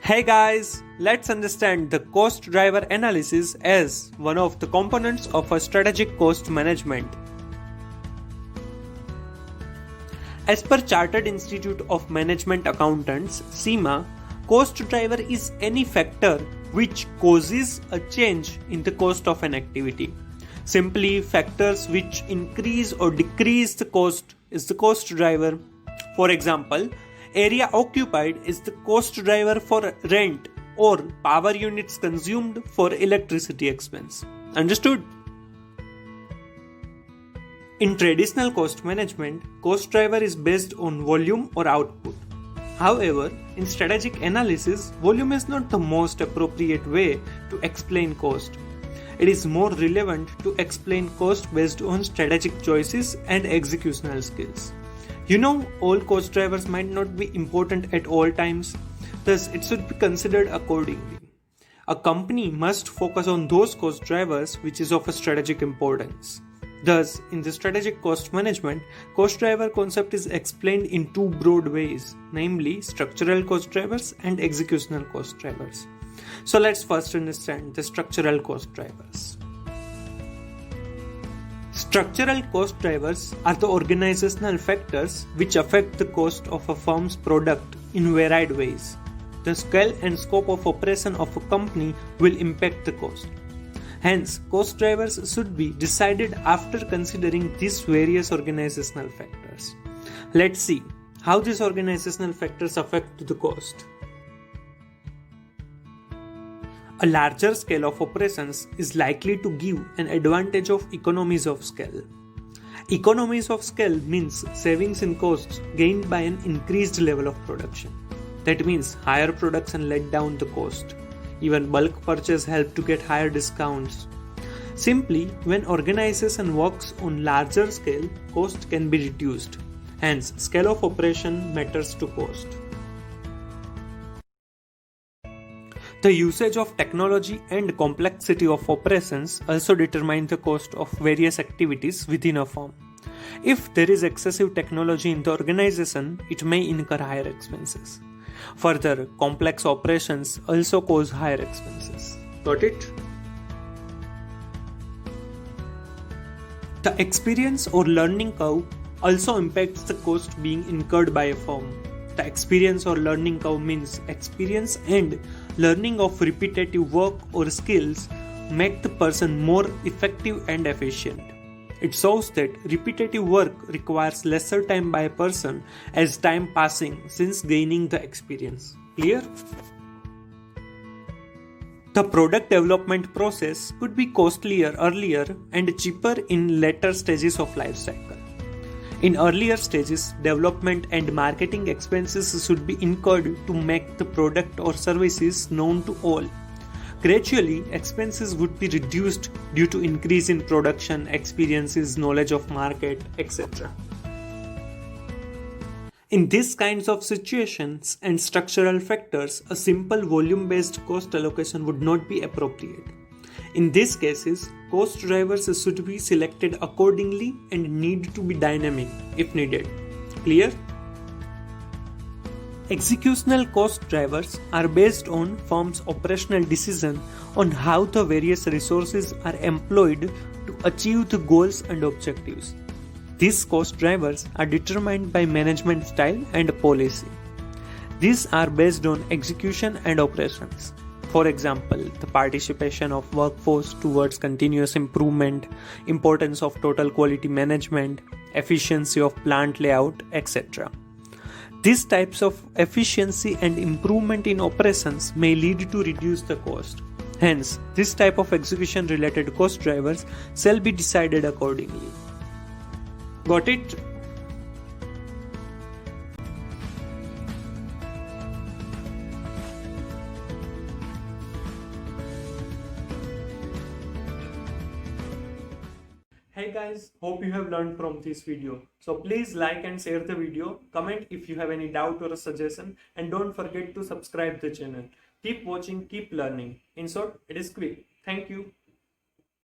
Hey guys, let's understand the cost driver analysis as one of the components of a strategic cost management. As per Chartered Institute of Management Accountants, CIMA, cost driver is any factor which causes a change in the cost of an activity. Simply, factors which increase or decrease the cost is the cost driver. For example, area occupied is the cost driver for rent or power units consumed for electricity expense. Understood? In traditional cost management, cost driver is based on volume or output. However, in strategic analysis, volume is not the most appropriate way to explain cost. It is more relevant to explain cost based on strategic choices and executional skills. All cost drivers might not be important at all times, thus it should be considered accordingly. A company must focus on those cost drivers which is of a strategic importance. Thus, in the strategic cost management, cost driver concept is explained in two broad ways, namely structural cost drivers and executional cost drivers. So let's first understand the structural cost drivers. Structural cost drivers are the organizational factors which affect the cost of a firm's product in varied ways. The scale and scope of operation of a company will impact the cost. Hence, cost drivers should be decided after considering these various organizational factors. Let's see how these organizational factors affect the cost. A larger scale of operations is likely to give an advantage of economies of scale. Economies of scale means savings in costs gained by an increased level of production. That means higher production let down the cost. Even bulk purchase help to get higher discounts. Simply, when organization works on larger scale, cost can be reduced. Hence, scale of operation matters to cost. The usage of technology and complexity of operations also determine the cost of various activities within a firm. If there is excessive technology in the organization, it may incur higher expenses. Further, complex operations also cause higher expenses. Got it? The experience or learning curve also impacts the cost being incurred by a firm. The experience or learning curve means experience and learning of repetitive work or skills make the person more effective and efficient. It shows that repetitive work requires lesser time by a person as time passing since gaining the experience. Clear? The product development process could be costlier earlier and cheaper in later stages of life cycle. In earlier stages, development and marketing expenses should be incurred to make the product or services known to all. Gradually, expenses would be reduced due to increase in production, experiences, knowledge of market, etc. In these kinds of situations and structural factors, a simple volume-based cost allocation would not be appropriate. In these cases, cost drivers should be selected accordingly and need to be dynamic if needed. Clear? Executional cost drivers are based on firm's operational decision on how the various resources are employed to achieve the goals and objectives. These cost drivers are determined by management style and policy. These are based on execution and operations. For example, the participation of workforce towards continuous improvement, importance of total quality management, efficiency of plant layout, etc. These types of efficiency and improvement in operations may lead to reduce the cost. Hence, this type of execution related cost drivers shall be decided accordingly. Got it? Hey guys, hope you have learned from this video. So please like and share the video, comment if you have any doubt or a suggestion, and don't forget to subscribe the channel. Keep watching, keep learning. In short, it is quick. Thank you.